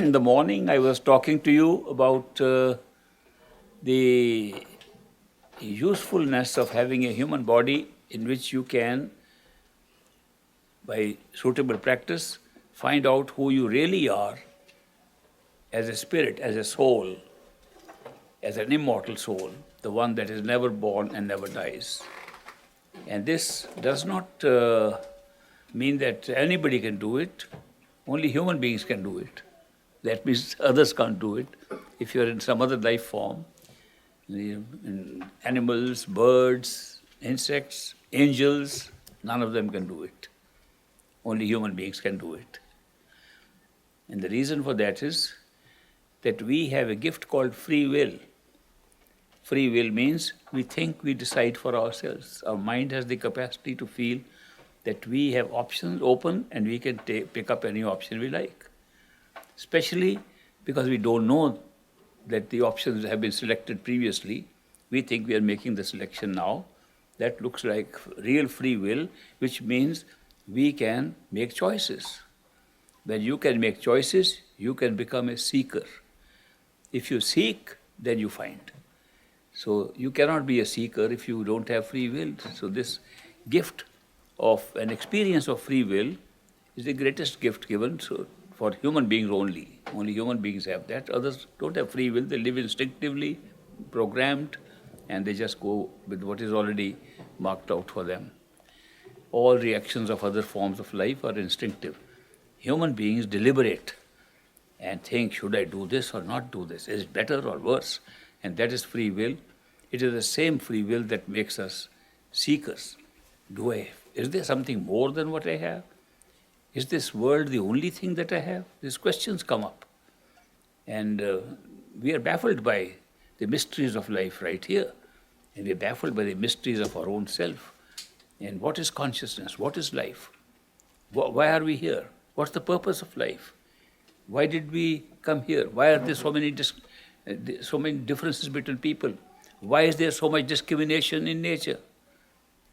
in the morning I was talking to you about the usefulness of having a human body in which you can, by suitable practice, find out who you really are as a spirit, as a soul, as an immortal soul, the one that is never born and never dies. And this does not mean that anybody can do it. Only human beings can do it. That means others can't do it. If you're in some other life form, in animals, birds, insects, angels, none of them can do it. Only human beings can do it. And the reason for that is that we have a gift called free will. Free will means we think, we decide for ourselves. Our mind has the capacity to feel that we have options open and we can pick up any option we like. Especially because we don't know that the options have been selected previously. We think we are making the selection now. That looks like real free will, which means we can make choices. When you can make choices, you can become a seeker. If you seek, then you find. So you cannot be a seeker if you don't have free will. So this gift of an experience of free will is the greatest gift given for human beings only. Only human beings have that. Others don't have free will. They live instinctively, programmed, and they just go with what is already marked out for them. All reactions of other forms of life are instinctive. Human beings deliberate and think, should I do this or not do this? Is it better or worse? And that is free will. It is the same free will that makes us seekers. Is there something more than what I have? Is this world the only thing that I have? These questions come up. And we are baffled by the mysteries of life right here. And we are baffled by the mysteries of our own self. And what is consciousness? What is life? Why are we here? What's the purpose of life? Why did we come here? Why are there so many differences between people? Why is there so much discrimination in nature?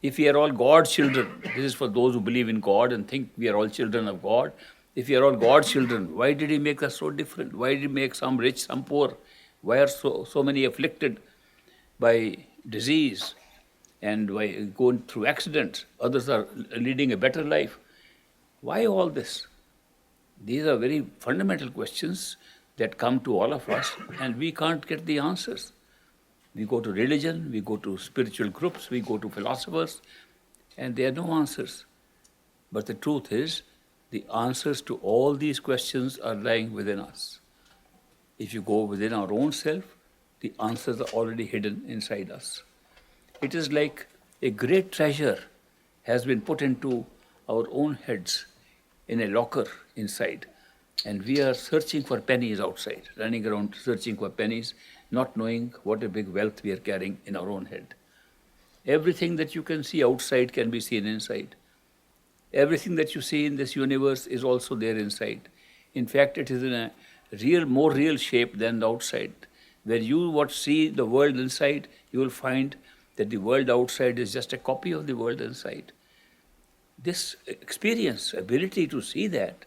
If we are all God's children, this is for those who believe in God and think we are all children of God. If we are all God's children, why did He make us so different? Why did He make some rich, some poor? Why are so many afflicted by disease and by going through accidents? Others are leading a better life. Why all this? These are very fundamental questions that come to all of us, and we can't get the answers. We go to religion, we go to spiritual groups, we go to philosophers, and there are no answers. But the truth is, the answers to all these questions are lying within us. If you go within our own self, the answers are already hidden inside us. It is like a great treasure has been put into our own heads in a locker inside. And we are searching for pennies outside, running around searching for pennies, not knowing what a big wealth we are carrying in our own head. Everything that you can see outside can be seen inside. Everything that you see in this universe is also there inside. In fact, it is in a more real shape than the outside. When you see the world inside, you will find that the world outside is just a copy of the world inside. This experience, ability to see that,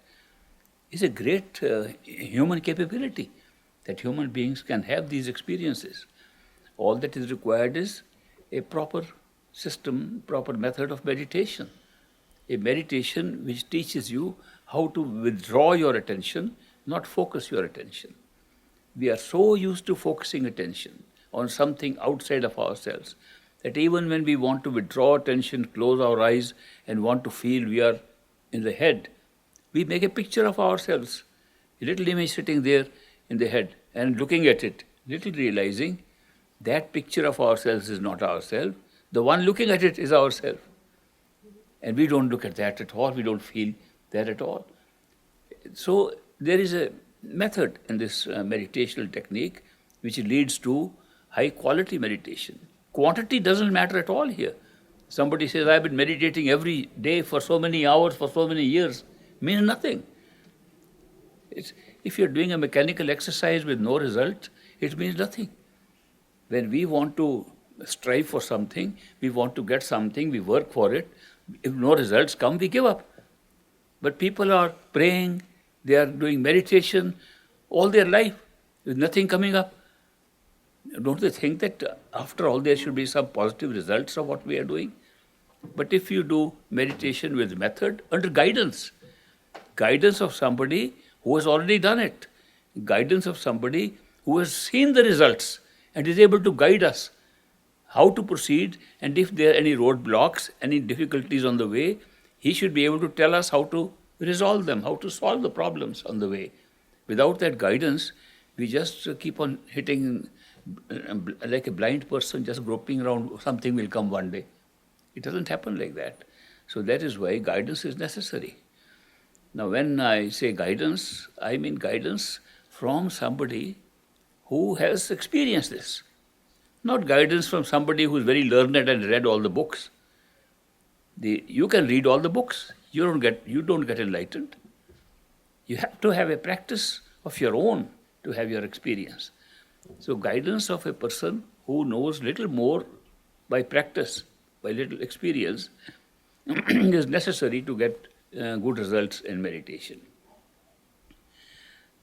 is a great human capability, that human beings can have these experiences. All that is required is a proper system, proper method of meditation. A meditation which teaches you how to withdraw your attention, not focus your attention. We are so used to focusing attention on something outside of ourselves that even when we want to withdraw attention, close our eyes and want to feel we are in the head, we make a picture of ourselves, a little image sitting there in the head, and looking at it, little realizing that picture of ourselves is not ourselves. The one looking at it is ourselves. And we don't look at that at all. We don't feel that at all. So there is a method in this meditational technique which leads to high quality meditation. Quantity doesn't matter at all here. Somebody says, I've been meditating every day for so many hours, for so many years. Means nothing. If you're doing a mechanical exercise with no result, it means nothing. When we want to strive for something, we want to get something, we work for it. If no results come, we give up. But people are praying, they are doing meditation all their life with nothing coming up. Don't they think that after all there should be some positive results of what we are doing? But if you do meditation with method, under guidance of somebody who has already done it, guidance of somebody who has seen the results and is able to guide us how to proceed, and if there are any roadblocks, any difficulties on the way, he should be able to tell us how to resolve them, how to solve the problems on the way. Without that guidance, we just keep on hitting like a blind person, just groping around, something will come one day. It doesn't happen like that. So that is why guidance is necessary. Now, when I say guidance, I mean guidance from somebody who has experienced this. Not guidance from somebody who is very learned and read all the books. You can read all the books. You don't get enlightened. You have to have a practice of your own to have your experience. So guidance of a person who knows little more by practice, by little experience, is necessary to get good results in meditation.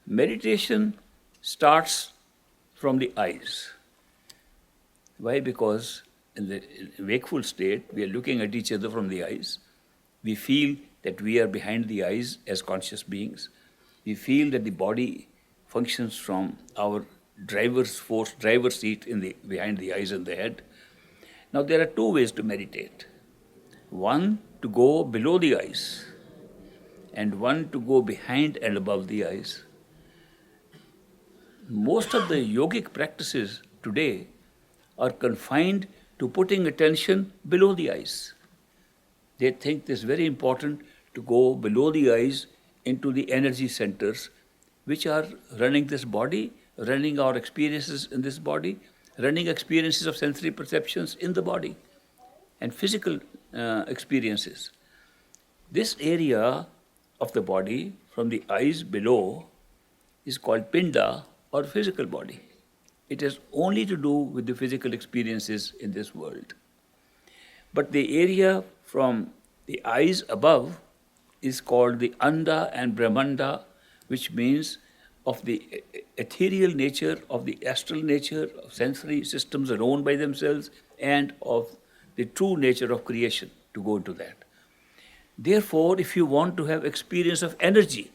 Meditation starts from the eyes. Why? Because in the wakeful state, we are looking at each other from the eyes. We feel that we are behind the eyes as conscious beings. We feel that the body functions from our driver's seat behind the eyes and the head. Now, there are two ways to meditate. One, to go below the eyes, and one to go behind and above the eyes. Most of the yogic practices today are confined to putting attention below the eyes. They think it's very important to go below the eyes into the energy centers which are running this body, running our experiences in this body, running experiences of sensory perceptions in the body, and physical experiences. This area of the body from the eyes below is called pinda, or physical body. It has only to do with the physical experiences in this world. But the area from the eyes above is called the Anda and Brahmanda, which means of the ethereal nature, of the astral nature, of sensory systems alone by themselves, and of the true nature of creation, to go into that. Therefore, if you want to have experience of energy,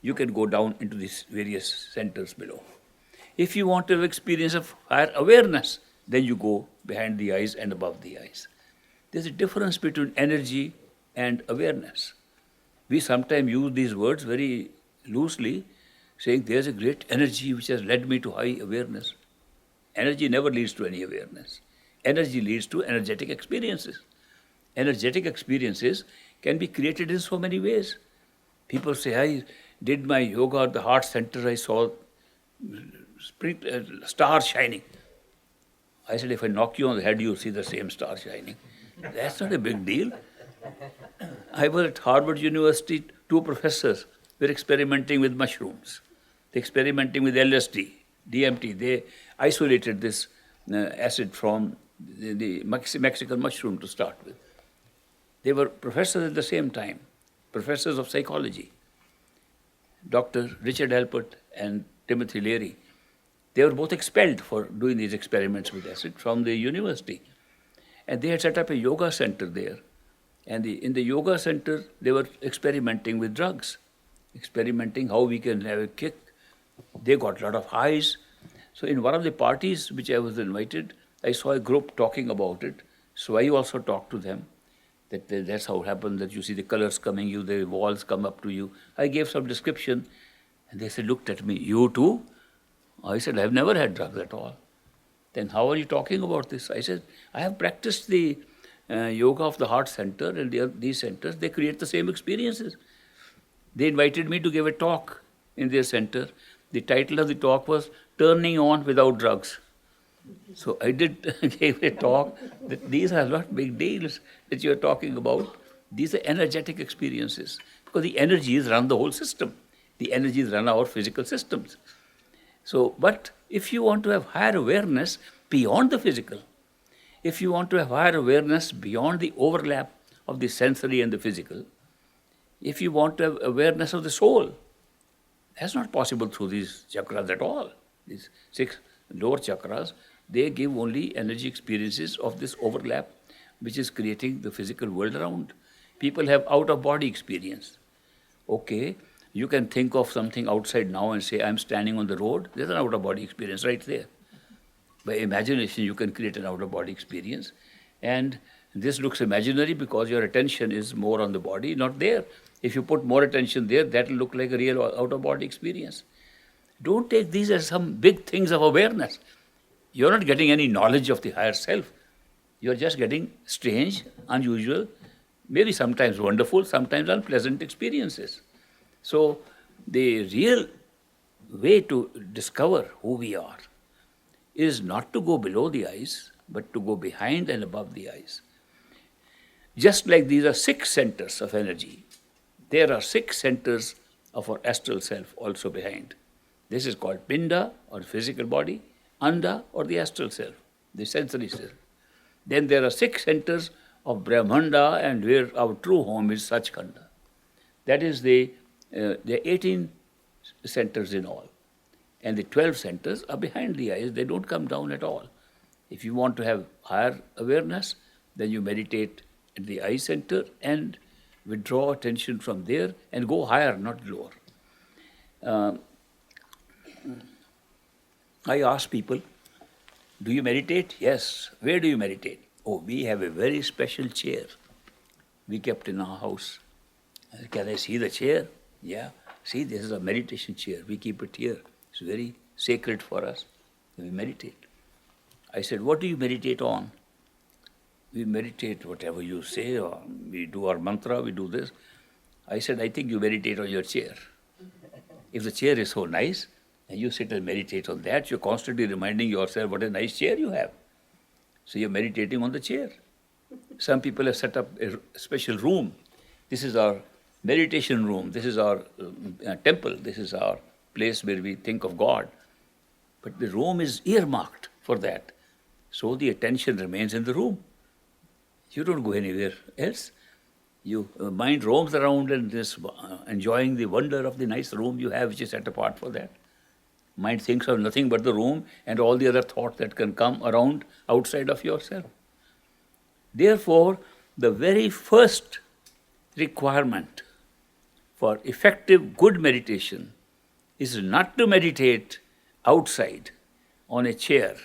you can go down into these various centers below. If you want to have experience of higher awareness, then you go behind the eyes and above the eyes. There's a difference between energy and awareness. We sometimes use these words very loosely, saying there's a great energy which has led me to high awareness. Energy never leads to any awareness. Energy leads to energetic experiences. Energetic experiences can be created in so many ways. People say, I did my yoga at the heart center, I saw stars shining. I said, if I knock you on the head, you'll see the same star shining. That's not a big deal. I was at Harvard University, two professors were experimenting with mushrooms. They're experimenting with LSD, DMT. They isolated this acid from the Mexican mushroom to start with. They were professors at the same time, professors of psychology. Dr. Richard Alpert and Timothy Leary. They were both expelled for doing these experiments with acid from the university. And they had set up a yoga center there. And in the yoga center, they were experimenting with drugs, experimenting how we can have a kick. They got a lot of highs. So in one of the parties which I was invited, I saw a group talking about it. So I also talked to them. That's how it happened, that you see the colors coming, the walls come up to you. I gave some description, and they looked at me, you too? I said, I've never had drugs at all. Then how are you talking about this? I said, I have practiced the yoga of the heart center, and these centers, they create the same experiences. They invited me to give a talk in their center. The title of the talk was Turning On Without Drugs. So I gave a talk that these are not big deals that you're talking about. These are energetic experiences, because the energies run the whole system. The energies run our physical systems. So, but if you want to have higher awareness beyond the physical, if you want to have higher awareness beyond the overlap of the sensory and the physical, if you want to have awareness of the soul, That's not possible through these chakras at all. These 6 lower chakras, they give only energy experiences of this overlap, which is creating the physical world around. People have out-of-body experience. Okay, you can think of something outside now and say, I'm standing on the road. There's an out-of-body experience right there. By imagination, you can create an out-of-body experience. And this looks imaginary because your attention is more on the body, not there. If you put more attention there, that will look like a real out-of-body experience. Don't take these as some big things of awareness. You're not getting any knowledge of the higher self. You're just getting strange, unusual, maybe sometimes wonderful, sometimes unpleasant experiences. So the real way to discover who we are is not to go below the eyes, but to go behind and above the eyes. Just like these are 6 centers of energy, there are 6 centers of our astral self also behind. This is called Pinda, or physical body, Anda, or the astral self, the sensory self. Then there are 6 centers of Brahmanda, and where our true home is Sachkhanda. That is the 18 centers in all. And the 12 centers are behind the eyes. They don't come down at all. If you want to have higher awareness, then you meditate at the eye center and withdraw attention from there and go higher, not lower. I ask people, do you meditate? Yes. Where do you meditate? Oh, we have a very special chair we kept in our house. Can I see the chair? Yeah. See, this is a meditation chair. We keep it here. It's very sacred for us. We meditate. I said, what do you meditate on? We meditate whatever you say, or we do our mantra, we do this. I said, I think you meditate on your chair. If the chair is so nice, and you sit and meditate on that, you're constantly reminding yourself what a nice chair you have. So you're meditating on the chair. Some people have set up a special room. This is our meditation room. This is our temple. This is our place where we think of God. But the room is earmarked for that. So the attention remains in the room. You don't go anywhere else. Your mind roams around and is enjoying the wonder of the nice room you have, which is set apart for that. Mind thinks of nothing but the room and all the other thoughts that can come around outside of yourself. Therefore, the very first requirement for effective good meditation is not to meditate outside on a chair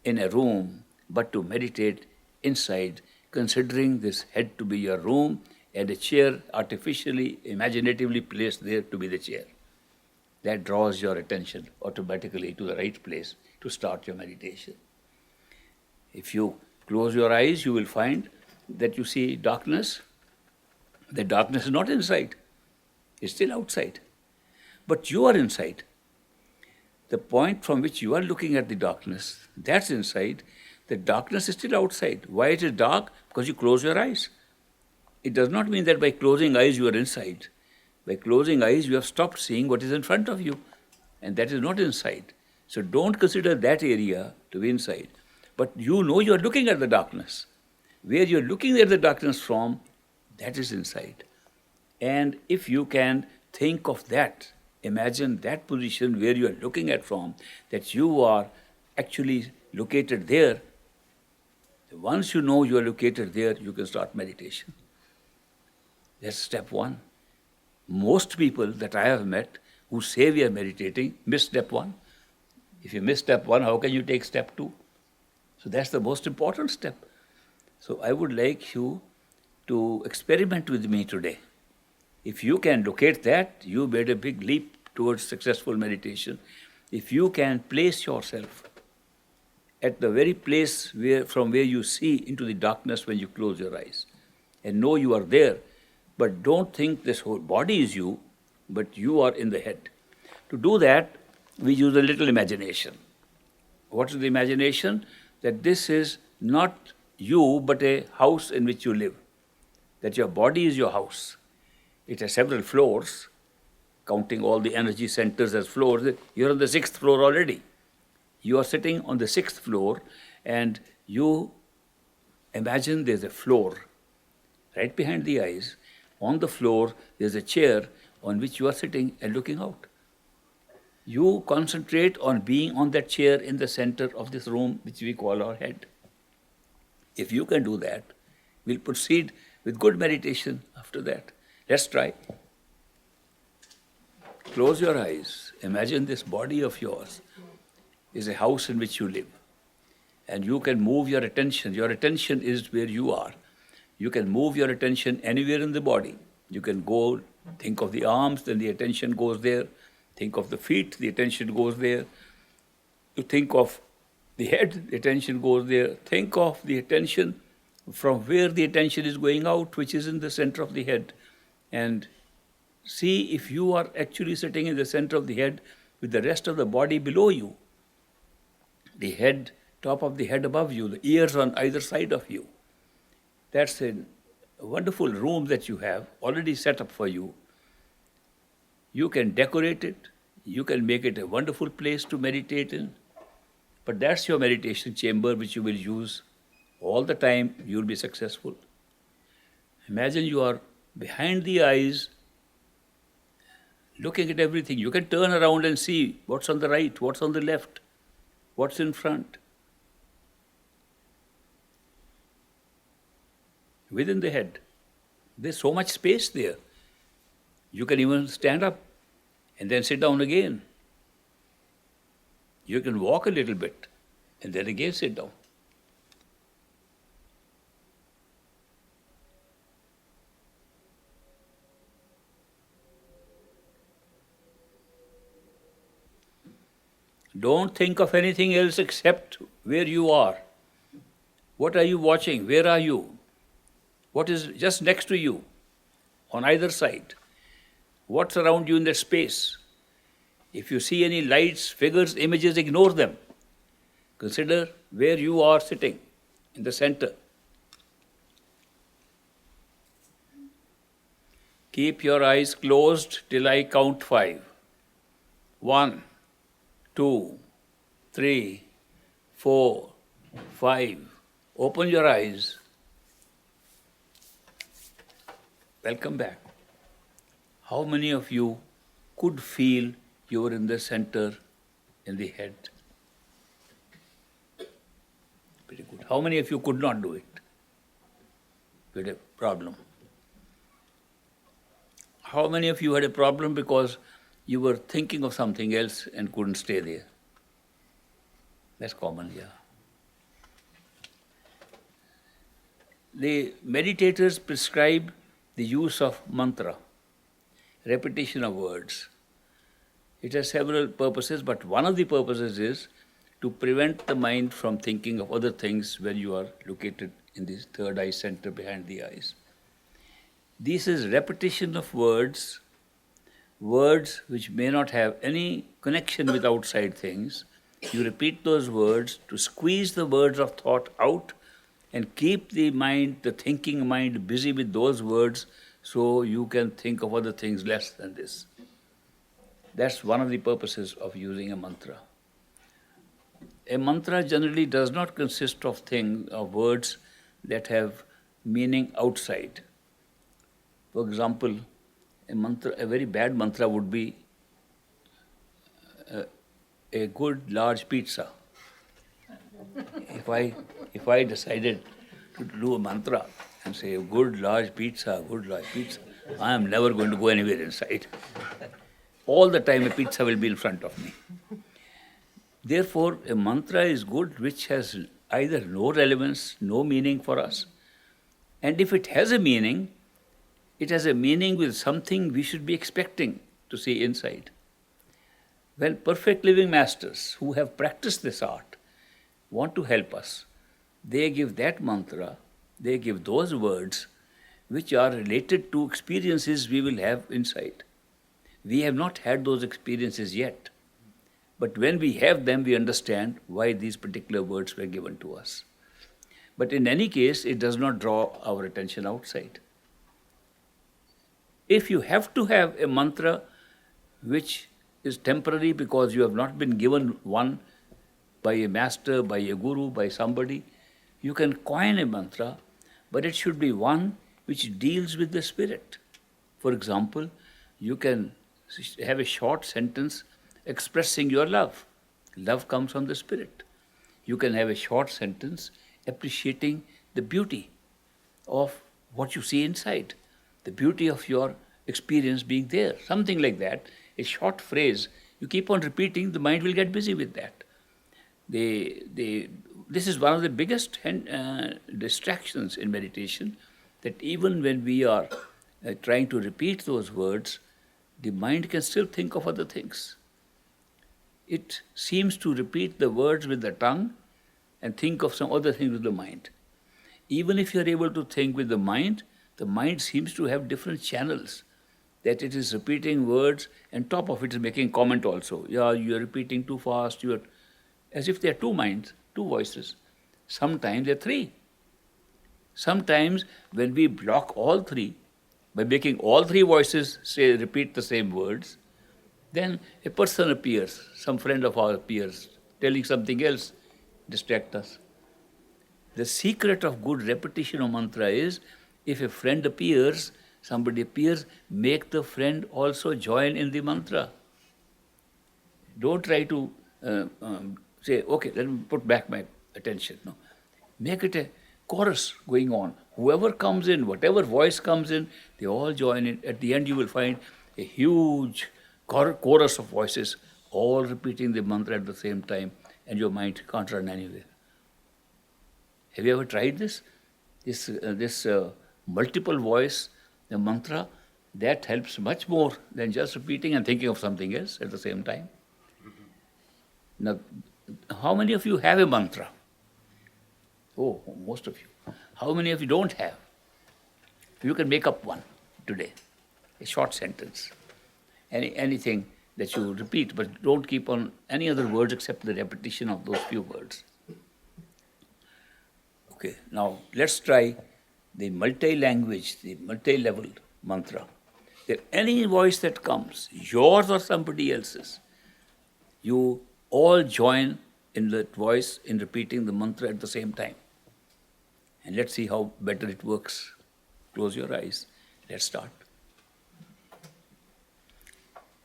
in a room, but to meditate inside, considering this head to be your room and a chair artificially, imaginatively placed there to be the chair. That draws your attention automatically to the right place to start your meditation. If you close your eyes, you will find that you see darkness. The darkness is not inside. It's still outside. But you are inside. The point from which you are looking at the darkness, that's inside. The darkness is still outside. Why it is dark? Because you close your eyes. It does not mean that by closing eyes you are inside. By closing eyes, you have stopped seeing what is in front of you, and that is not inside. So don't consider that area to be inside. But you know you are looking at the darkness. Where you are looking at the darkness from, that is inside. And if you can think of that, imagine that position where you are looking at from, that you are actually located there. Once you know you are located there, you can start meditation. That's step 1. Most people that I have met who say we are meditating miss step 1. If you miss step 1, how can you take step 2? So that's the most important step. So I would like you to experiment with me today. If you can locate that, you made a big leap towards successful meditation. If you can place yourself at the very place from where you see into the darkness when you close your eyes and know you are there, but don't think this whole body is you, but you are in the head. To do that, we use a little imagination. What is the imagination? That this is not you, but a house in which you live. That your body is your house. It has several floors, counting all the energy centers as floors. You're on the 6th floor already. You are sitting on the 6th floor, and you imagine there's a floor right behind the eyes. On the floor, there's a chair on which you are sitting and looking out. You concentrate on being on that chair in the center of this room, which we call our head. If you can do that, we'll proceed with good meditation after that. Let's try. Close your eyes. Imagine this body of yours is a house in which you live. And you can move your attention. Your attention is where you are. You can move your attention anywhere in the body. You can go, think of the arms, then the attention goes there. Think of the feet, the attention goes there. You think of the head, the attention goes there. Think of the attention from where the attention is going out, which is in the center of the head. And see if you are actually sitting in the center of the head with the rest of the body below you. The head, top of the head above you, the ears on either side of you. That's a wonderful room that you have already set up for you. You can decorate it. You can make it a wonderful place to meditate in. But that's your meditation chamber which you will use all the time. You'll be successful. Imagine you are behind the eyes, looking at everything. You can turn around and see what's on the right, what's on the left, what's in front. Within the head, there's so much space there. You can even stand up and then sit down again. You can walk a little bit and then again sit down. Don't think of anything else except where you are. What are you watching? Where are you? What is just next to you, on either side? What's around you in that space? If you see any lights, figures, images, ignore them. Consider where you are sitting, in the center. Keep your eyes closed till I count 5. 1, 2, 3, 4, 5. Open your eyes. Welcome back. How many of you could feel you were in the center, in the head? Pretty good. How many of you could not do it? You had a problem. How many of you had a problem because you were thinking of something else and couldn't stay there? That's common, yeah. The meditators prescribe the use of mantra, repetition of words. It has several purposes, but one of the purposes is to prevent the mind from thinking of other things when you are located in this third eye center behind the eyes. This is repetition of words, words which may not have any connection with outside things. You repeat those words to squeeze the words of thought out and keep the mind, the thinking mind, busy with those words so you can think of other things less than this. That's one of the purposes of using a mantra. A mantra generally does not consist of words that have meaning outside. For example, a very bad mantra would be a good large pizza. If I decided to do a mantra and say good large pizza, I am never going to go anywhere inside. All the time a pizza will be in front of me. Therefore, a mantra is good which has either no relevance, no meaning for us. And if it has a meaning, it has a meaning with something we should be expecting to see inside. When perfect living masters who have practiced this art want to help us, they give that mantra, they give those words which are related to experiences we will have inside. We have not had those experiences yet. But when we have them, we understand why these particular words were given to us. But in any case, it does not draw our attention outside. If you have to have a mantra which is temporary because you have not been given one by a master, by a guru, by somebody, you can coin a mantra, but it should be one which deals with the spirit. For example, you can have a short sentence, expressing your love. Love comes from the spirit. You can have a short sentence appreciating the beauty of what you see inside, the beauty of your experience being there, something like that. A short phrase, you keep on repeating, the mind will get busy with that. This is one of the biggest distractions in meditation, that even when we are trying to repeat those words, the mind can still think of other things. It seems to repeat the words with the tongue and think of some other things with the mind. Even if you are able to think with the mind seems to have different channels, that it is repeating words and top of it is making comment also. Yeah, you are repeating too fast, you are, as if there are two minds, two voices. Sometimes there are three. Sometimes when we block all three, by making all three voices say repeat the same words, then a person appears, some friend of ours appears, telling something else, distract us. The secret of good repetition of mantra is, if a friend appears, somebody appears, make the friend also join in the mantra. Don't try to say, okay, let me put back my attention. No. Make it a chorus going on. Whoever comes in, whatever voice comes in, they all join in. At the end, you will find a huge chorus of voices, all repeating the mantra at the same time, and your mind can't run anywhere. Have you ever tried this? This multiple voice, the mantra, that helps much more than just repeating and thinking of something else at the same time. Now, how many of you have a mantra? Oh, most of you. How many of you don't have? You can make up one today, a short sentence. Anything that you repeat, but don't keep on any other words except the repetition of those few words. Okay, now let's try the multi-language, the multi-level mantra. That any voice that comes, yours or somebody else's, you all join in that voice in repeating the mantra at the same time. And let's see how better it works. Close your eyes. Let's start.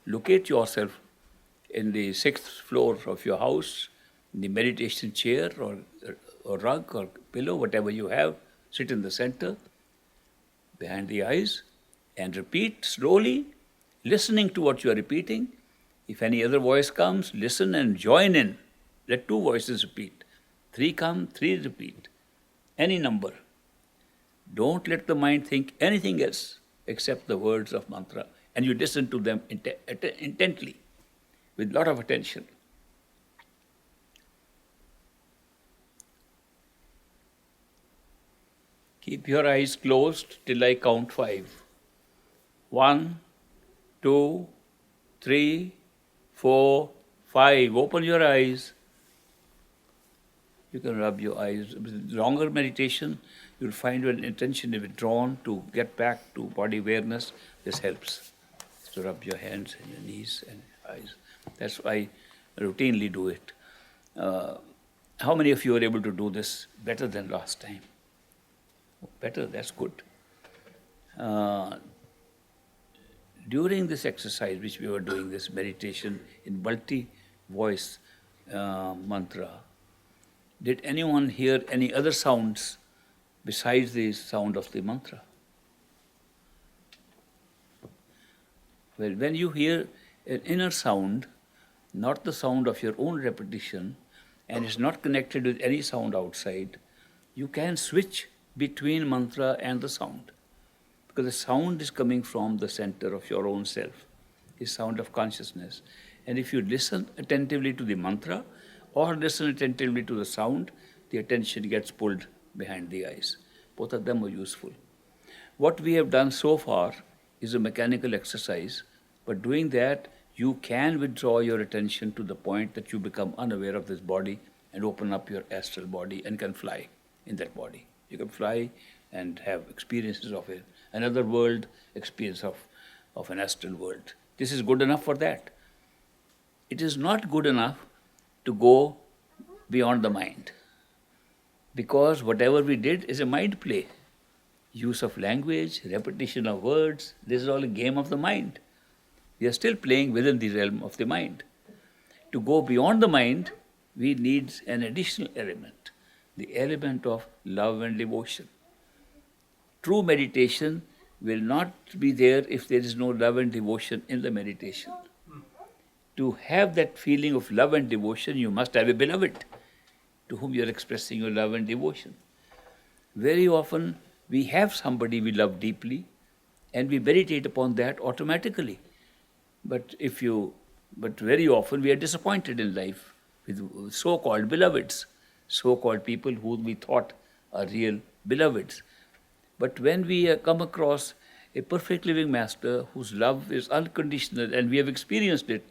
Locate yourself in the 6th floor of your house, in the meditation chair or rug or pillow, whatever you have. Sit in the center, behind the eyes, and repeat slowly, listening to what you are repeating. If any other voice comes, listen and join in. Let two voices repeat. 3 come, 3 repeat. Any number. Don't let the mind think anything else except the words of mantra. And you listen to them intently, with a lot of attention. Keep your eyes closed till I count 5. 1, 2, 3, 4, 5. Open your eyes. You can rub your eyes. With longer meditation, you'll find when attention is withdrawn to get back to body awareness. This helps. So rub your hands and your knees and eyes. That's why I routinely do it. How many of you are able to do this better than last time? Better, that's good. During this exercise, which we were doing, this meditation in multi-voice mantra, did anyone hear any other sounds besides the sound of the mantra? Well, when you hear an inner sound, not the sound of your own repetition, and it's not connected with any sound outside, you can switch between mantra and the sound. Because the sound is coming from the center of your own self, the sound of consciousness. And if you listen attentively to the mantra or listen attentively to the sound, the attention gets pulled behind the eyes. Both of them are useful. What we have done so far is a mechanical exercise, but doing that, you can withdraw your attention to the point that you become unaware of this body and open up your astral body and can fly in that body. You can fly and have experiences of another world, experience of an astral world. This is good enough for that. It is not good enough to go beyond the mind, because whatever we did is a mind play. Use of language, repetition of words, this is all a game of the mind. We are still playing within the realm of the mind. To go beyond the mind, we need an additional element, the element of love and devotion. True meditation will not be there if there is no love and devotion in the meditation. To have that feeling of love and devotion, you must have a beloved to whom you are expressing your love and devotion. Very often, we have somebody we love deeply, and we meditate upon that automatically. But very often we are disappointed in life with so-called beloveds, so-called people who we thought are real beloveds. But when we come across a perfect living master whose love is unconditional and we have experienced it,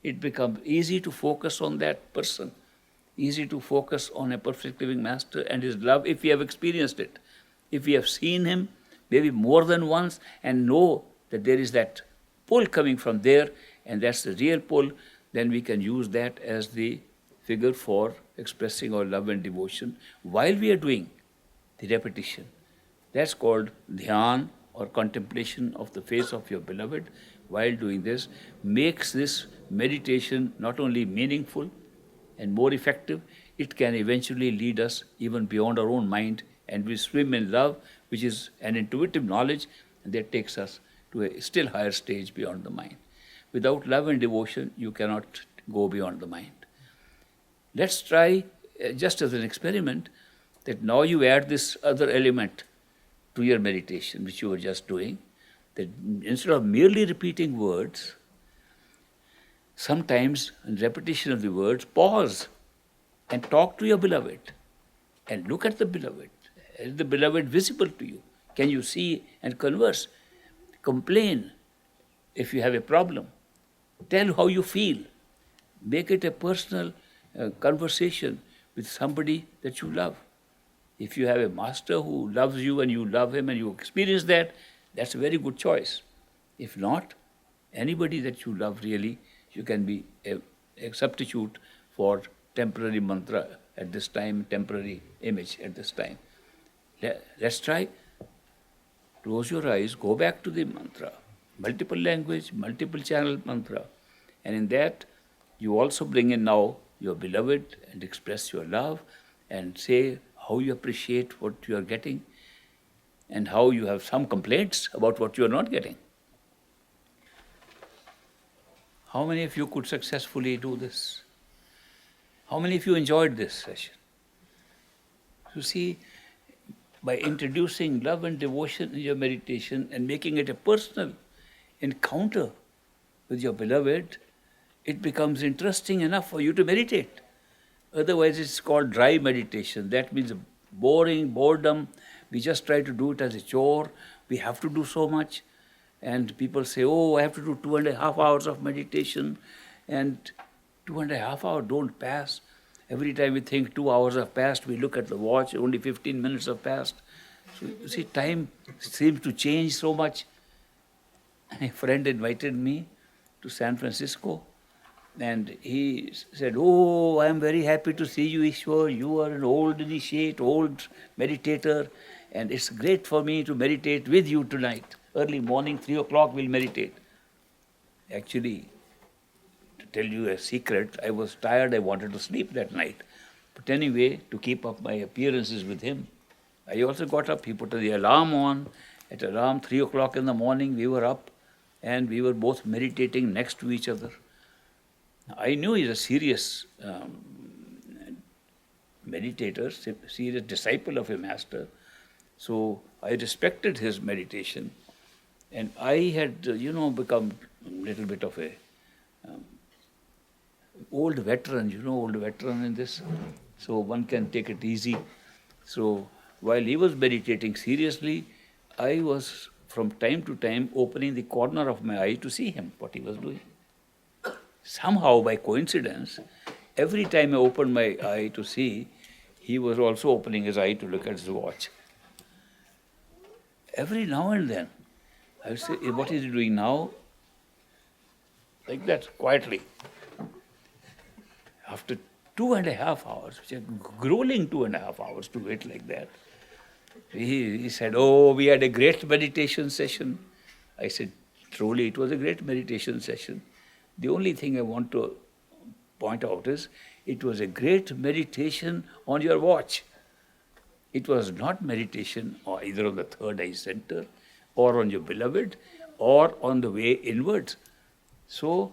it becomes easy to focus on that person, easy to focus on a perfect living master and his love if we have experienced it. If we have seen him maybe more than once and know that there is that pull coming from there and that's the real pull, then we can use that as the figure for expressing our love and devotion while we are doing the repetition. That's called dhyan or contemplation of the face of your beloved. While doing this, makes this meditation not only meaningful and more effective, it can eventually lead us even beyond our own mind, and we swim in love, which is an intuitive knowledge, and that takes us to a still higher stage beyond the mind. Without love and devotion, you cannot go beyond the mind. Let's try, just as an experiment, that now you add this other element to your meditation, which you were just doing, that instead of merely repeating words, sometimes in repetition of the words, pause and talk to your beloved and look at the beloved. Is the beloved visible to you? Can you see and converse? Complain if you have a problem. Tell how you feel. Make it a personal conversation with somebody that you love. If you have a master who loves you and you love him and you experience that, that's a very good choice. If not, anybody that you love really, you can be a substitute for temporary mantra at this time, temporary image at this time. Let's try. Close your eyes, go back to the mantra. Multiple language, multiple channel mantra. And in that, you also bring in now your beloved and express your love and say how you appreciate what you are getting and how you have some complaints about what you are not getting. How many of you could successfully do this? How many of you enjoyed this session? You see, by introducing love and devotion in your meditation and making it a personal encounter with your beloved, it becomes interesting enough for you to meditate. Otherwise, it's called dry meditation. That means boredom. We just try to do it as a chore. We have to do so much. And people say, oh, I have to do 2.5 hours of meditation. And 2.5 hours don't pass. Every time we think 2 hours have passed, we look at the watch, only 15 minutes have passed. So you see, time seems to change so much. A friend invited me to San Francisco. And he said, oh, I am very happy to see you, Ishwar. You are an old initiate, old meditator. And it's great for me to meditate with you tonight. Early morning, 3 o'clock, we'll meditate. Actually, to tell you a secret, I was tired. I wanted to sleep that night. But anyway, to keep up my appearances with him, I also got up. He put the alarm on. At around 3 o'clock in the morning, we were up. And we were both meditating next to each other. I knew he's a serious meditator, serious disciple of a master. So I respected his meditation. And I had, become a little bit of a old veteran in this. So one can take it easy. So while he was meditating seriously, I was from time to time opening the corner of my eye to see him, what he was doing. Somehow, by coincidence, every time I opened my eye to see, he was also opening his eye to look at his watch. Every now and then, I would say, what is he doing now? Like that, quietly. After 2.5 hours, which are grueling 2.5 hours to wait like that, he said, oh, we had a great meditation session. I said, truly, it was a great meditation session. The only thing I want to point out is, it was a great meditation on your watch. It was not meditation or either on the third eye center or on your beloved or on the way inwards. So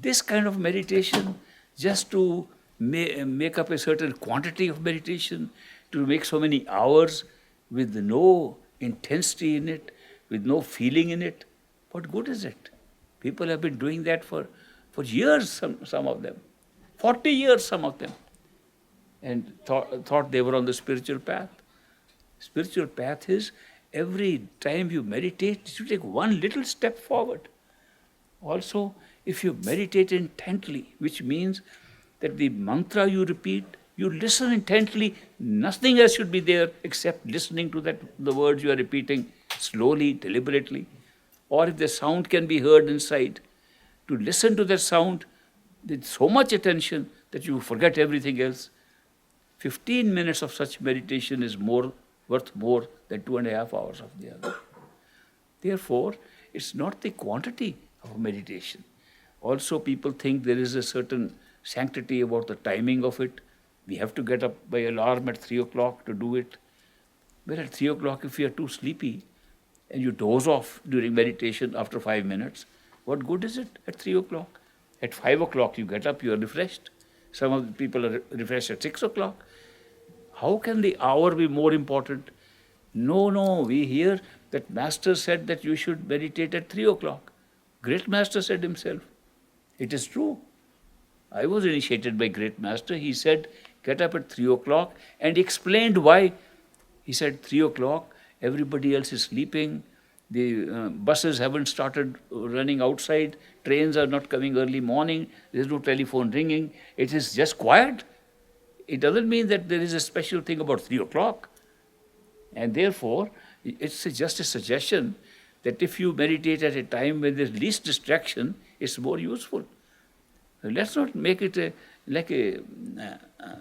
this kind of meditation, just to make up a certain quantity of meditation, to make so many hours with no intensity in it, with no feeling in it, what good is it? People have been doing that for years, some of them, 40 years, some of them, and thought they were on the spiritual path. Spiritual path is, every time you meditate, you take one little step forward. Also, if you meditate intently, which means that the mantra you repeat, you listen intently, nothing else should be there except listening to the words you are repeating slowly, deliberately. Or if the sound can be heard inside, to listen to that sound with so much attention that you forget everything else. 15 minutes of such meditation is worth more than 2.5 hours of the other. Therefore, it's not the quantity of meditation. Also, people think there is a certain sanctity about the timing of it. We have to get up by alarm at 3 o'clock to do it. But at 3 o'clock, if you are too sleepy and you doze off during meditation after 5 minutes, what good is it at 3 o'clock? At 5 o'clock, you get up, you are refreshed. Some of the people are refreshed at 6 o'clock. How can the hour be more important? No, we hear that Master said that you should meditate at 3 o'clock. Great Master said himself. It is true. I was initiated by Great Master. He said, get up at 3 o'clock, and explained why. He said, 3 o'clock, everybody else is sleeping. The buses haven't started running outside. Trains are not coming early morning. There's no telephone ringing. It is just quiet. It doesn't mean that there is a special thing about 3 o'clock. And therefore, it's just a suggestion that if you meditate at a time when there's least distraction, it's more useful. Let's not make it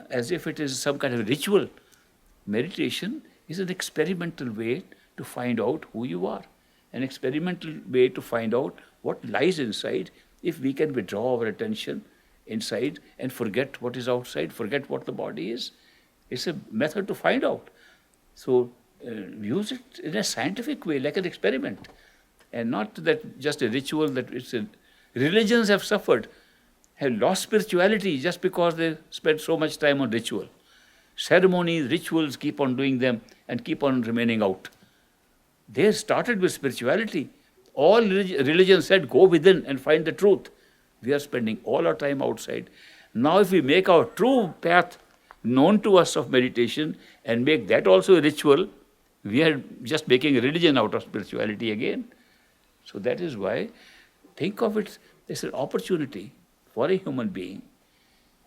as if it is some kind of ritual. Meditation is an experimental way to find out who you are, an experimental way to find out what lies inside if we can withdraw our attention inside and forget what is outside, forget what the body is. It's a method to find out. So use it in a scientific way, like an experiment, and not that just a ritual that it's a... Religions have suffered, have lost spirituality just because they spend so much time on ritual. Ceremonies, rituals, keep on doing them and keep on remaining out. They started with spirituality. All religions said, go within and find the truth. We are spending all our time outside. Now if we make our true path known to us of meditation and make that also a ritual, we are just making a religion out of spirituality again. So that is why, think of it as an opportunity for a human being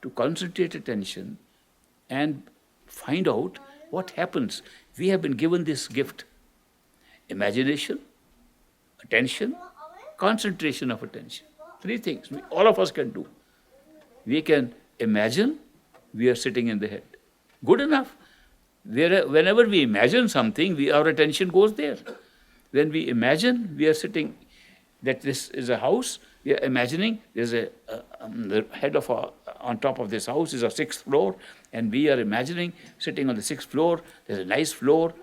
to concentrate attention and find out what happens. We have been given this gift: imagination, attention, concentration of attention. 3 things all of us can do. We can imagine we are sitting in the head. Good enough. Whenever we imagine something, our attention goes there. When we imagine we are sitting, that this is a house, we are imagining there's the head of on top of this house is a 6th floor, and we are imagining sitting on the 6th floor, there's a nice floor,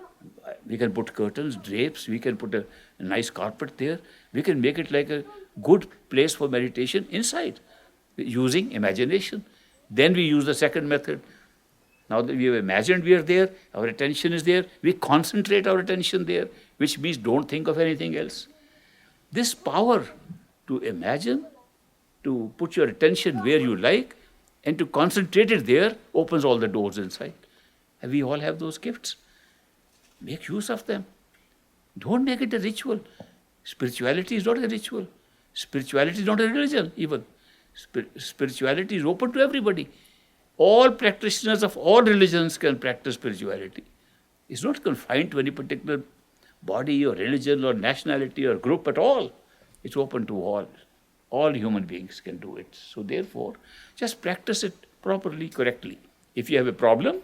we can put curtains, drapes, we can put a nice carpet there, we can make it like a good place for meditation inside, using imagination. Then we use the second method. Now that we have imagined we are there, our attention is there, we concentrate our attention there, which means don't think of anything else. This power to imagine, to put your attention where you like, and to concentrate it there opens all the doors inside. And we all have those gifts. Make use of them. Don't make it a ritual. Spirituality is not a ritual. Spirituality is not a religion even. Spirituality is open to everybody. All practitioners of all religions can practice spirituality. It's not confined to any particular body or religion or nationality or group at all. It's open to all. All human beings can do it. So therefore, just practice it properly, correctly. If you have a problem,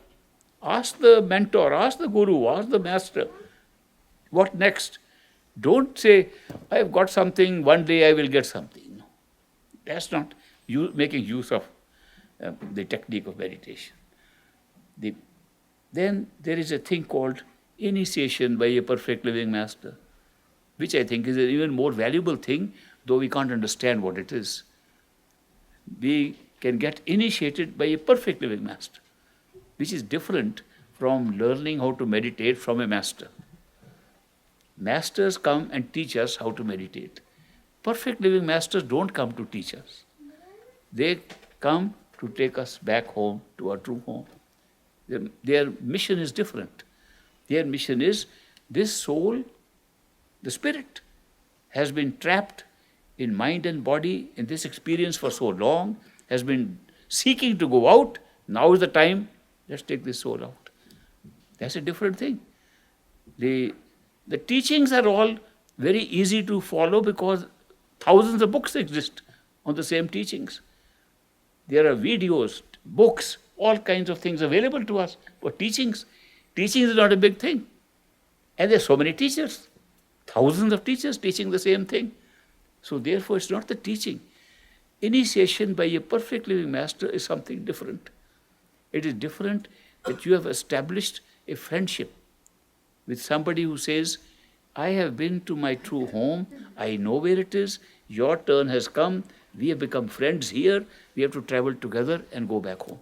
ask the mentor, ask the guru, ask the master, what next? Don't say, I have got something, one day I will get something. No, that's not you making use of the technique of meditation. Then there is a thing called initiation by a perfect living master, which I think is an even more valuable thing, though we can't understand what it is. We can get initiated by a perfect living master, which is different from learning how to meditate from a master. Masters come and teach us how to meditate. Perfect living masters don't come to teach us. They come to take us back home to our true home. Their mission is different. Their mission is this soul, the spirit, has been trapped in mind and body in this experience for so long, has been seeking to go out. Now is the time, let's take this soul out. That's a different thing. The teachings are all very easy to follow because thousands of books exist on the same teachings. There are videos, books, all kinds of things available to us for teachings. Teaching is not a big thing. And there are so many teachers, thousands of teachers teaching the same thing. So therefore, it's not the teaching. Initiation by a perfect living master is something different. It is different that you have established a friendship with somebody who says, I have been to my true home, I know where it is, your turn has come, we have become friends here, we have to travel together and go back home.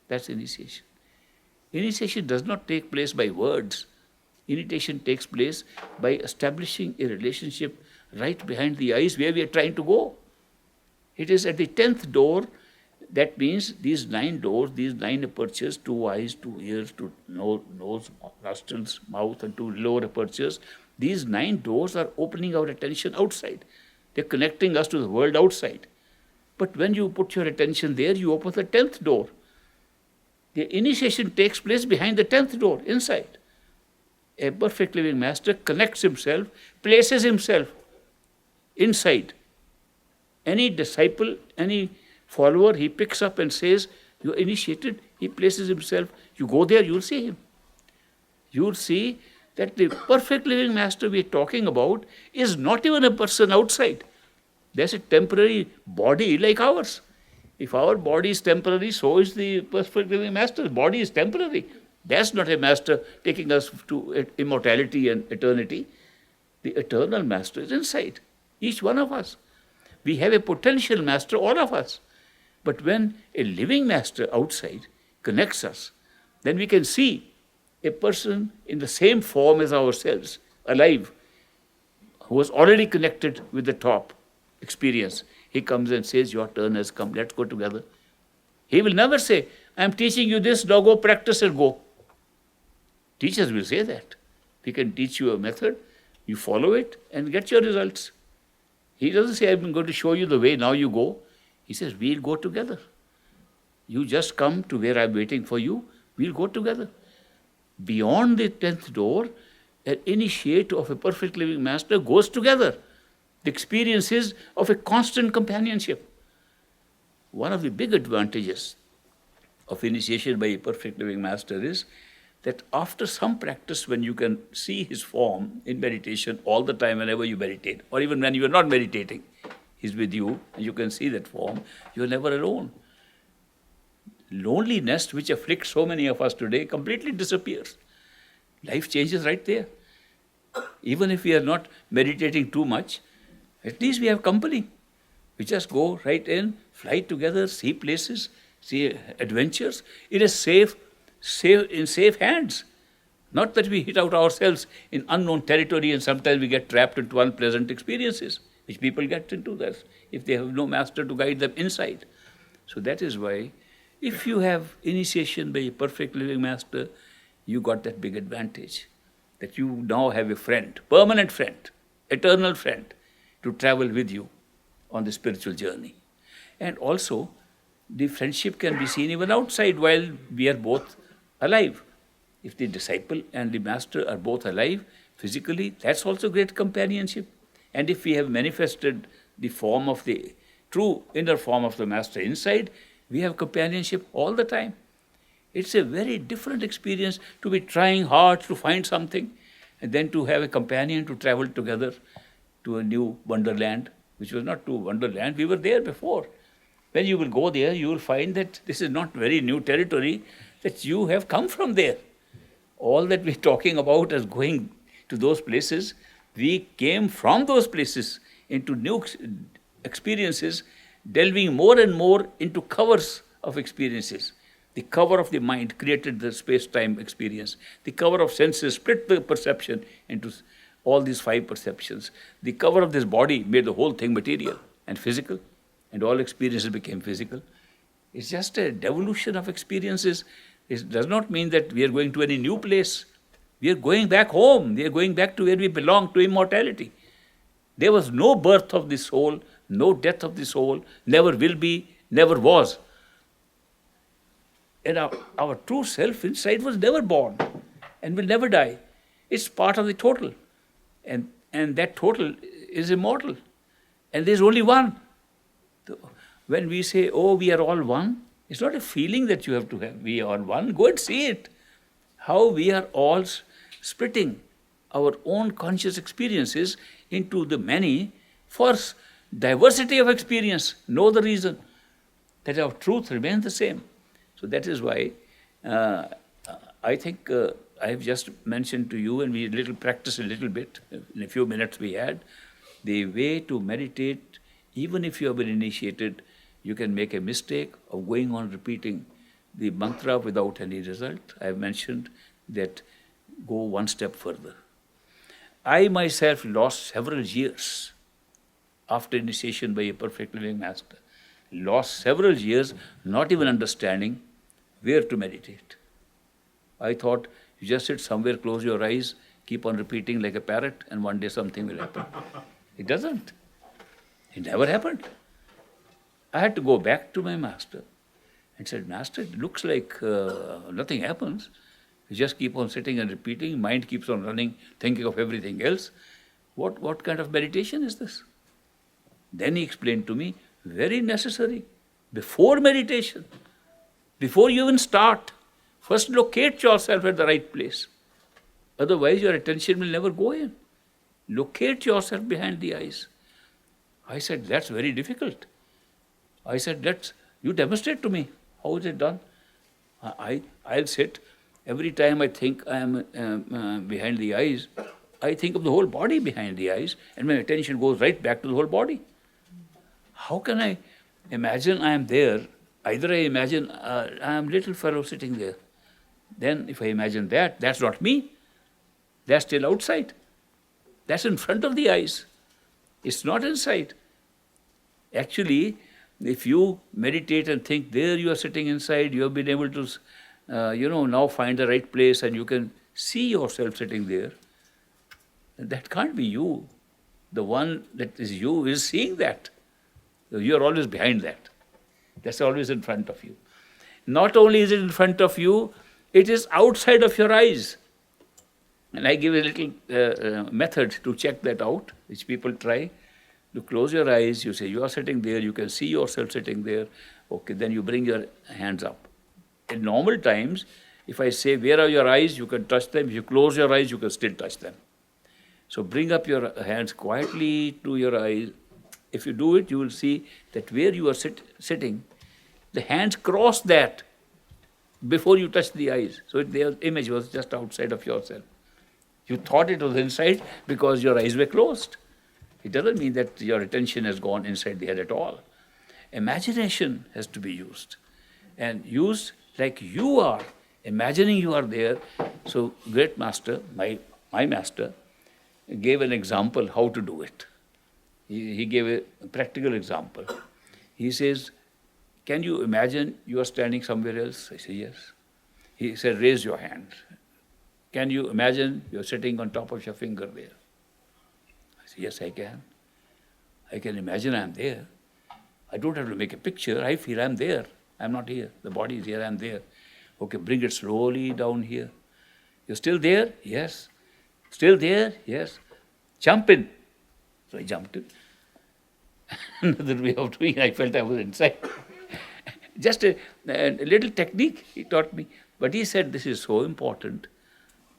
That's initiation. Initiation does not take place by words. Initiation takes place by establishing a relationship right behind the eyes where we are trying to go. It is at the 10th door. That means these 9 doors, these 9 apertures, 2 eyes, 2 ears, 2 nose, nostrils, mouth, and 2 lower apertures. These 9 doors are opening our attention outside. They're connecting us to the world outside. But when you put your attention there, you open the 10th door. The initiation takes place behind the 10th door, inside. A perfect living master connects himself, places himself inside. Any disciple, any follower, he picks up and says, you're initiated, he places himself, you go there, you'll see him. You'll see that the perfect living master we're talking about is not even a person outside. There's a temporary body like ours. If our body is temporary, so is the perfect living master's body is temporary. That's not a master taking us to immortality and eternity. The eternal master is inside, each one of us. We have a potential master, all of us. But when a living master outside connects us, then we can see a person in the same form as ourselves, alive, who was already connected with the top experience. He comes and says, your turn has come, let's go together. He will never say, I'm teaching you this, now go practice and go. Teachers will say that. We can teach you a method, you follow it and get your results. He doesn't say, I'm going to show you the way, now you go. He says, we'll go together. You just come to where I'm waiting for you, we'll go together. Beyond the 10th door, an initiate of a perfect living master goes together. The experience is of a constant companionship. One of the big advantages of initiation by a perfect living master is that after some practice, when you can see his form in meditation all the time whenever you meditate, or even when you are not meditating, he's with you and you can see that form, you're never alone. Loneliness, which afflicts so many of us today, completely disappears. Life changes right there. Even if we are not meditating too much, at least we have company. We just go right in, fly together, see places, see adventures. It is safe in safe hands. Not that we hit out ourselves in unknown territory and sometimes we get trapped into unpleasant experiences, which people get into that if they have no master to guide them inside. So that is why if you have initiation by a perfect living master, you got that big advantage, that you now have a friend, permanent friend, eternal friend, to travel with you on the spiritual journey. And also, the friendship can be seen even outside while we are both alive. If the disciple and the master are both alive physically, that's also great companionship. And if we have manifested the form of the true inner form of the master inside, we have companionship all the time. It's a very different experience to be trying hard to find something and then to have a companion to travel together to a new wonderland, which was not to wonderland, we were there before. When you will go there, you will find that this is not very new territory, that you have come from there. All that we're talking about as going to those places, we came from those places into new experiences, delving more and more into covers of experiences. The cover of the mind created the space-time experience. The cover of senses split the perception into all these 5 perceptions. The cover of this body made the whole thing material and physical, and all experiences became physical. It's just a devolution of experiences. It does not mean that we are going to any new place. We are going back home. We are going back to where we belong, to immortality. There was no birth of the soul, no death of the soul, never will be, never was. And our true self inside was never born and will never die. It's part of the total. And that total is immortal. And there's only one. When we say, oh, we are all one, it's not a feeling that you have to have. We are one. Go and see it. How we are all splitting our own conscious experiences into the many for diversity of experience. No other reason. That our truth remains the same. So that is why I think I have just mentioned to you, and we practice a little bit, in a few minutes we had, the way to meditate. Even if you have been initiated, you can make a mistake of going on repeating the mantra without any result. I have mentioned that go one step further. I myself lost several years after initiation by a perfect living master. Lost several years not even understanding where to meditate. I thought you just sit somewhere, close your eyes, keep on repeating like a parrot, and one day something will happen. It doesn't. It never happened. I had to go back to my master and said, Master, it looks like nothing happens. You just keep on sitting and repeating, mind keeps on running, thinking of everything else. What kind of meditation is this? Then he explained to me, very necessary. Before meditation, before you even start, first locate yourself at the right place. Otherwise your attention will never go in. Locate yourself behind the eyes. I said, that's very difficult. I said, you demonstrate to me. How is it done? I'll sit. Every time I think I am behind the eyes, I think of the whole body behind the eyes, and my attention goes right back to the whole body. How can I imagine I am there? Either I imagine I am little fellow sitting there. Then if I imagine that, that's not me. That's still outside. That's in front of the eyes. It's not inside. Actually, if you meditate and think there you are sitting inside, you have been able to, now find the right place and you can see yourself sitting there. That can't be you. The one that is you is seeing that. You are always behind that. That's always in front of you. Not only is it in front of you, it is outside of your eyes. And I give a little method to check that out, which people try. You close your eyes, you say, you are sitting there, you can see yourself sitting there. Okay, then you bring your hands up. In normal times, if I say, where are your eyes, you can touch them. If you close your eyes, you can still touch them. So bring up your hands quietly to your eyes. If you do it, you will see that where you are sitting, the hands cross that before you touch the eyes. So the image was just outside of yourself. You thought it was inside because your eyes were closed. It doesn't mean that your attention has gone inside the head at all. Imagination has to be used. And used like you are, imagining you are there. So great master, my master, gave an example how to do it. He gave a practical example. He says, can you imagine you are standing somewhere else? I say, yes. He said, raise your hand. Can you imagine you are sitting on top of your finger there? I say, yes, I can. I can imagine I am there. I don't have to make a picture. I feel I am there. I am not here. The body is here, I am there. Okay, bring it slowly down here. You're still there? Yes. Still there? Yes. Jump in. So I jumped in. Another way of doing it, I felt I was inside. Just a little technique he taught me. But he said this is so important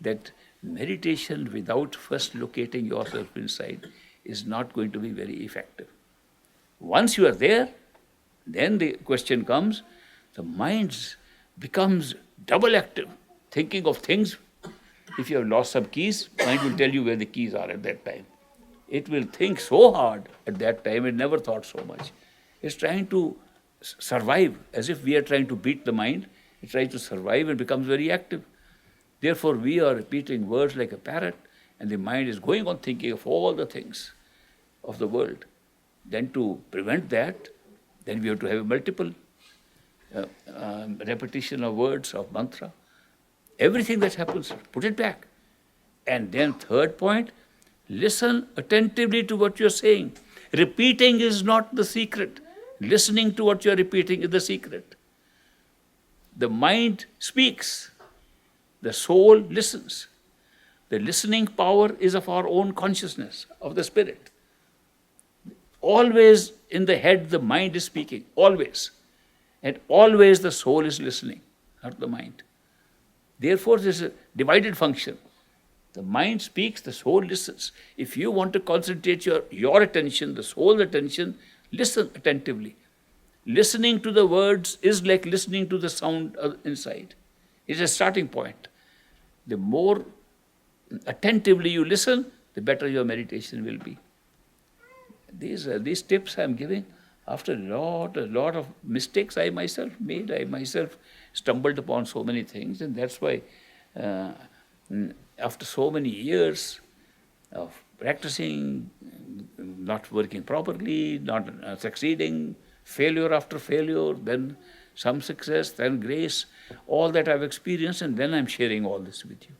that meditation without first locating yourself inside is not going to be very effective. Once you are there, Then the question comes, the mind becomes double active, thinking of things. If you have lost some keys, mind will tell you where the keys are at that time. It will think so hard at that time, it never thought so much. It's trying to survive, as if we are trying to beat the mind. It tries to survive and becomes very active. Therefore, we are repeating words like a parrot, and the mind is going on thinking of all the things of the world. Then to prevent that, then we have to have multiple repetition of words, of mantra. Everything that happens, put it back. And then third point, listen attentively to what you're saying. Repeating is not the secret. Listening to what you're repeating is the secret. The mind speaks. The soul listens. The listening power is of our own consciousness, of the spirit. Always in the head, the mind is speaking. Always. And always the soul is listening, not the mind. Therefore, there is a divided function. The mind speaks, the soul listens. If you want to concentrate your attention, the soul's attention, listen attentively. Listening to the words is like listening to the sound inside. It's a starting point. The more attentively you listen, the better your meditation will be. These tips I'm giving after a lot of mistakes I myself made. I myself stumbled upon so many things, and that's why after so many years of practicing, not working properly, not succeeding, failure after failure, then some success, then grace, all that I've experienced, and then I'm sharing all this with you,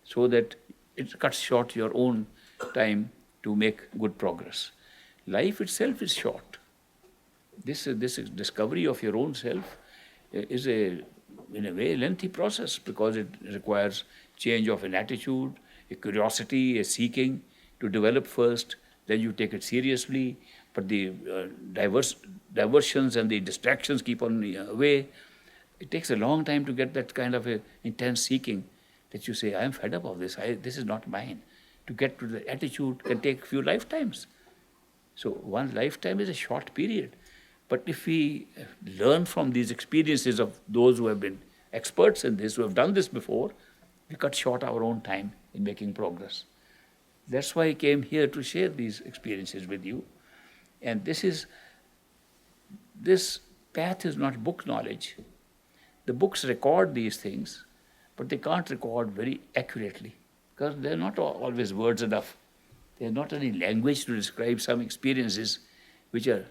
so that it cuts short your own time to make good progress. Life itself is short. This discovery of your own self is in a way, lengthy process, because it requires change of an attitude, a curiosity, a seeking to develop first, then you take it seriously, but the diversions and the distractions keep on away. It takes a long time to get that kind of a intense seeking that you say, I am fed up of this, this is not mine. To get to the attitude can take a few lifetimes. So one lifetime is a short period. But if we learn from these experiences of those who have been experts in this, who have done this before, we cut short our own time in making progress. That's why I came here to share these experiences with you. And this path is not book knowledge. The books record these things, but they can't record very accurately, because they're not always words enough. There's not any language to describe some experiences which are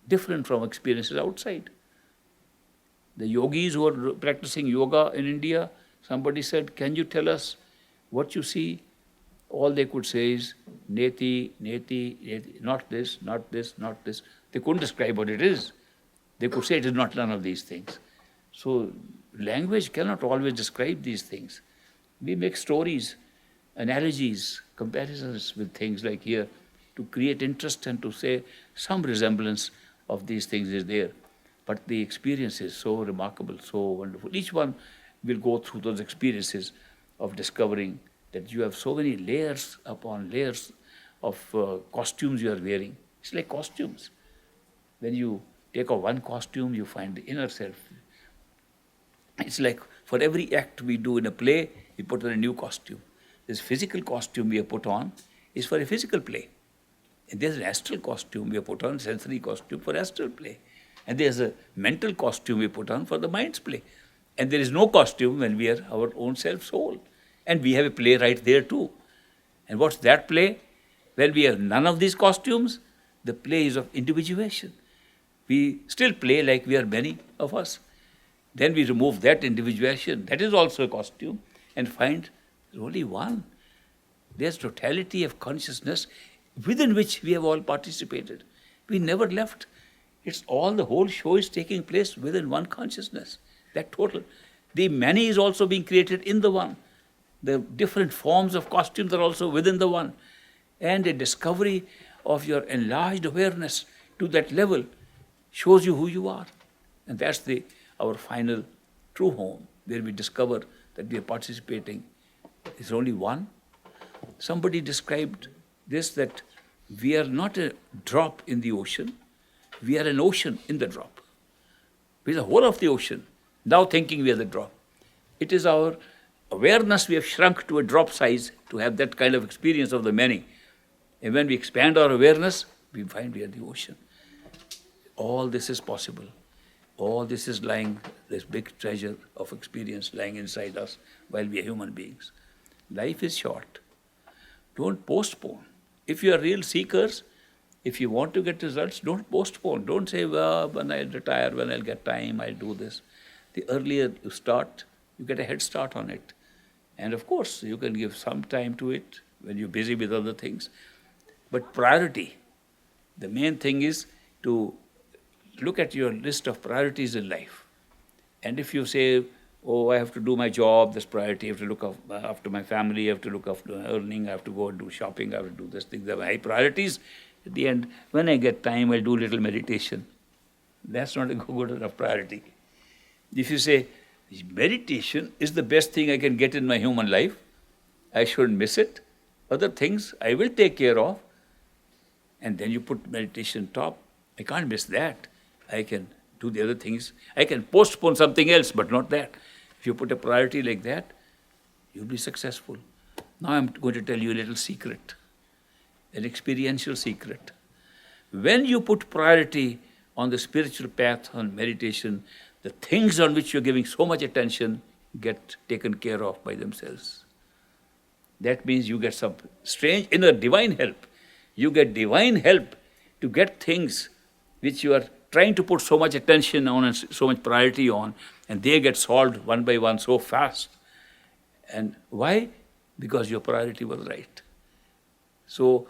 different from experiences outside. The yogis who are practicing yoga in India, somebody said, can you tell us what you see? All they could say is, neti, neti, neti, not this, not this, not this. They couldn't describe what it is. They could say it is not none of these things. So language cannot always describe these things. We make stories, analogies, comparisons with things like here to create interest and to say some resemblance of these things is there. But the experience is so remarkable, so wonderful. Each one will go through those experiences of discovering that you have so many layers upon layers of costumes you are wearing. It's like costumes. When you take off one costume, you find the inner self. It's like for every act we do in a play, we put on a new costume. This physical costume we have put on is for a physical play. And there's an astral costume we have put on, sensory costume for astral play. And there's a mental costume we put on for the mind's play. And there is no costume when we are our own self-soul. And we have a play right there too. And what's that play? When we have none of these costumes, the play is of individuation. We still play like we are many of us. Then we remove that individuation, that is also a costume, and find there's only one. There's totality of consciousness within which we have all participated. We never left. It's all, the whole show is taking place within one consciousness, that total. The many is also being created in the one. The different forms of costumes are also within the one. And a discovery of your enlarged awareness to that level shows you who you are. And that's our final true home, where we discover that we are participating. There's only one. Somebody described this, that we are not a drop in the ocean. We are an ocean in the drop. We are the whole of the ocean, now thinking we are the drop. It is our awareness we have shrunk to a drop size to have that kind of experience of the many. And when we expand our awareness, we find we are the ocean. All this is possible. All this is lying, this big treasure of experience lying inside us while we are human beings. Life is short. Don't postpone. If you are real seekers, if you want to get results, don't postpone. Don't say, well, when I retire, when I'll get time, I'll do this. The earlier you start, you get a head start on it. And of course, you can give some time to it when you're busy with other things. But priority, the main thing is to look at your list of priorities in life. And if you say, oh, I have to do my job, that's priority, I have to look after my family, I have to look after earning, I have to go and do shopping, I have to do this thing, they're my priorities. At the end, when I get time, I'll do a little meditation. That's not a good enough priority. If you say, meditation is the best thing I can get in my human life, I shouldn't miss it. Other things I will take care of. And then you put meditation top. I can't miss that. I can do the other things. I can postpone something else, but not that. If you put a priority like that, you'll be successful. Now I'm going to tell you a little secret, an experiential secret. When you put priority on the spiritual path, on meditation, the things on which you're giving so much attention get taken care of by themselves. That means you get some strange inner divine help. You get divine help to get things which you are trying to put so much attention on and so much priority on, and they get solved one by one so fast. And why? Because your priority was right. So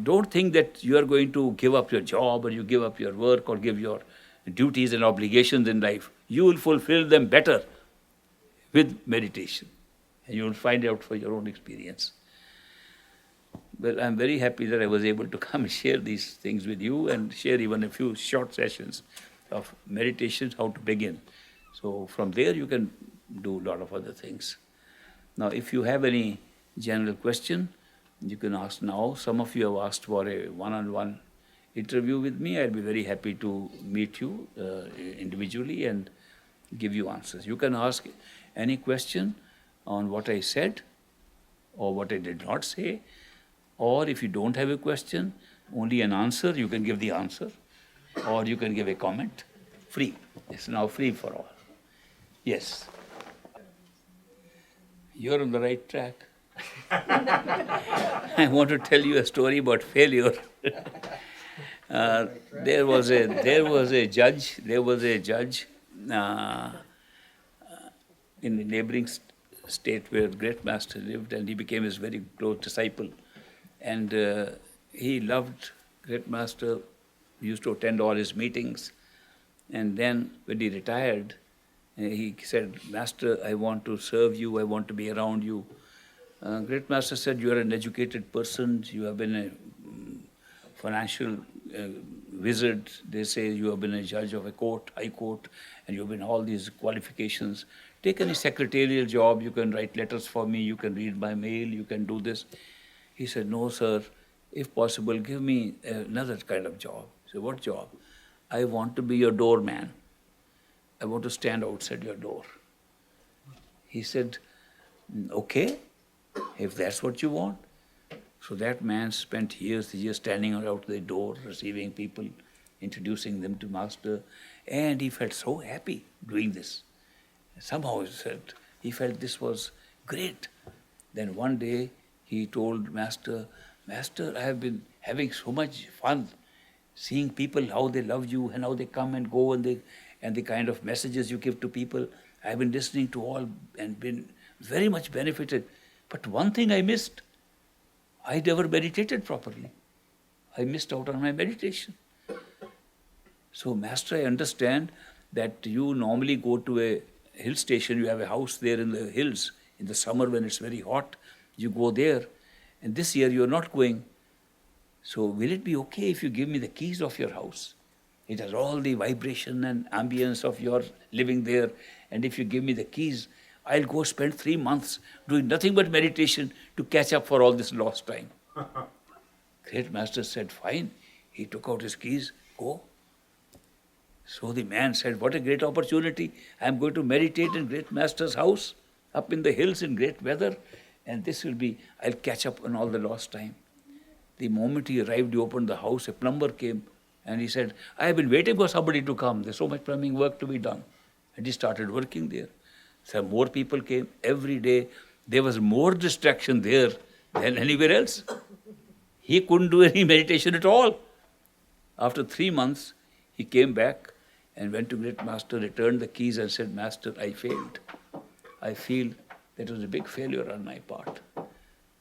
don't think that you are going to give up your job or you give up your work or give your duties and obligations in life. You will fulfill them better with meditation. And you will find out for your own experience. Well, I'm very happy that I was able to come and share these things with you and share even a few short sessions of meditation, how to begin. So from there you can do a lot of other things. Now, if you have any general question, you can ask now. Some of you have asked for a one-on-one interview with me. I'll be very happy to meet you individually and give you answers. You can ask any question on what I said or what I did not say. Or if you don't have a question, only an answer, you can give the answer. Or you can give a comment. Free. It's now free for all. Yes. You're on the right track. I want to tell you a story about failure. There was a judge in the neighboring state where Great Master lived, and he became his very close disciple. And he loved Great Master. He used to attend all his meetings. And then when he retired, he said, Master, I want to serve you, I want to be around you. Great Master said, you are an educated person, you have been a financial wizard. They say you have been a judge of a court, high court, and you have been all these qualifications. Take any secretarial job, you can write letters for me, you can read my mail, you can do this. He said, no, sir, if possible, give me another kind of job. I said, what job? I want to be your doorman. I want to stand outside your door. He said, okay, if that's what you want. So that man spent years standing out the door, receiving people, introducing them to Master, and he felt so happy doing this. Somehow he felt this was great. Then one day he told Master, Master, I have been having so much fun seeing people, how they love you and how they come and go and the kind of messages you give to people. I've been listening to all and been very much benefited. But one thing I missed, I never meditated properly. I missed out on my meditation. So, Master, I understand that you normally go to a hill station, you have a house there in the hills. In the summer when it's very hot, you go there. And this year you are not going. So will it be okay if you give me the keys of your house? It has all the vibration and ambience of your living there. And if you give me the keys, I'll go spend 3 months doing nothing but meditation to catch up for all this lost time. Great Master said, fine. He took out his keys, go. So the man said, what a great opportunity. I am going to meditate in great master's house, up in the hills in great weather, and this will be, I'll catch up on all the lost time. The moment he arrived, he opened the house, a plumber came, and he said, I have been waiting for somebody to come. There's so much plumbing work to be done. And he started working there. So more people came every day. There was more distraction there than anywhere else. He couldn't do any meditation at all. After 3 months, he came back and went to Great Master, returned the keys and said, Master, I failed. I feel that was a big failure on my part.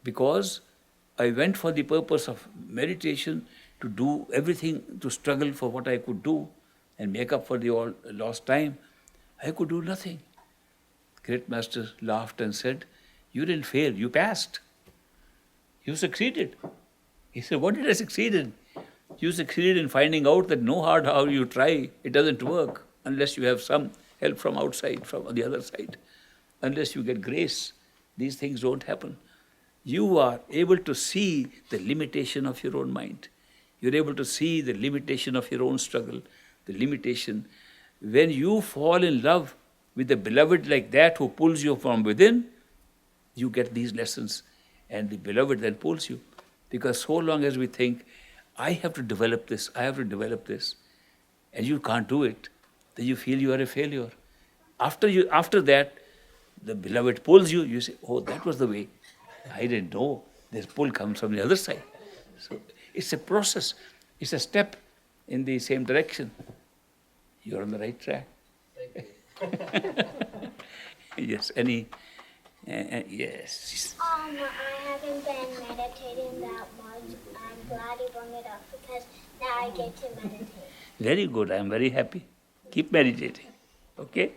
Because I went for the purpose of meditation to do everything, to struggle for what I could do and make up for the all lost time. I could do nothing. Great Master laughed and said, you didn't fail, you passed. You succeeded. He said, what did I succeed in? You succeeded in finding out that no matter how you try, it doesn't work unless you have some help from outside, from the other side. Unless you get grace, these things don't happen. You are able to see the limitation of your own mind. You're able to see the limitation of your own struggle, the limitation. When you fall in love with a beloved like that who pulls you from within, you get these lessons, and the beloved then pulls you. Because so long as we think, I have to develop this, I have to develop this, and you can't do it, then you feel you are a failure. After that, the beloved pulls you, you say, oh, that was the way. I didn't know. This pull comes from the other side. So it's a process. It's a step in the same direction. You're on the right track. Yes, yes. I haven't been meditating that much. I'm glad you brought it up because now I get to meditate. Very good. I'm very happy. Keep meditating. Okay?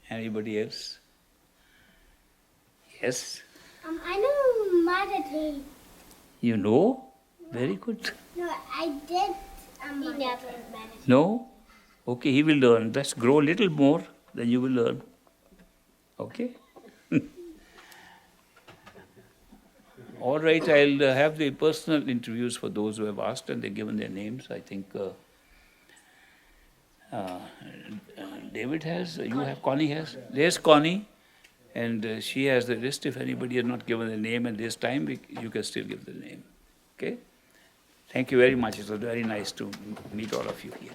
Anybody else? Yes? I know meditate. You know? Very good. No, I did. He never meditated. No? Okay, he will learn. Let's grow a little more, then you will learn. Okay? All right, I'll have the personal interviews for those who have asked and they've given their names. I think David has, you have, Connie has. There's Connie, and she has the list. If anybody has not given the name and there's time, you can still give the name. Okay? Thank you very much. It was very nice to meet all of you here.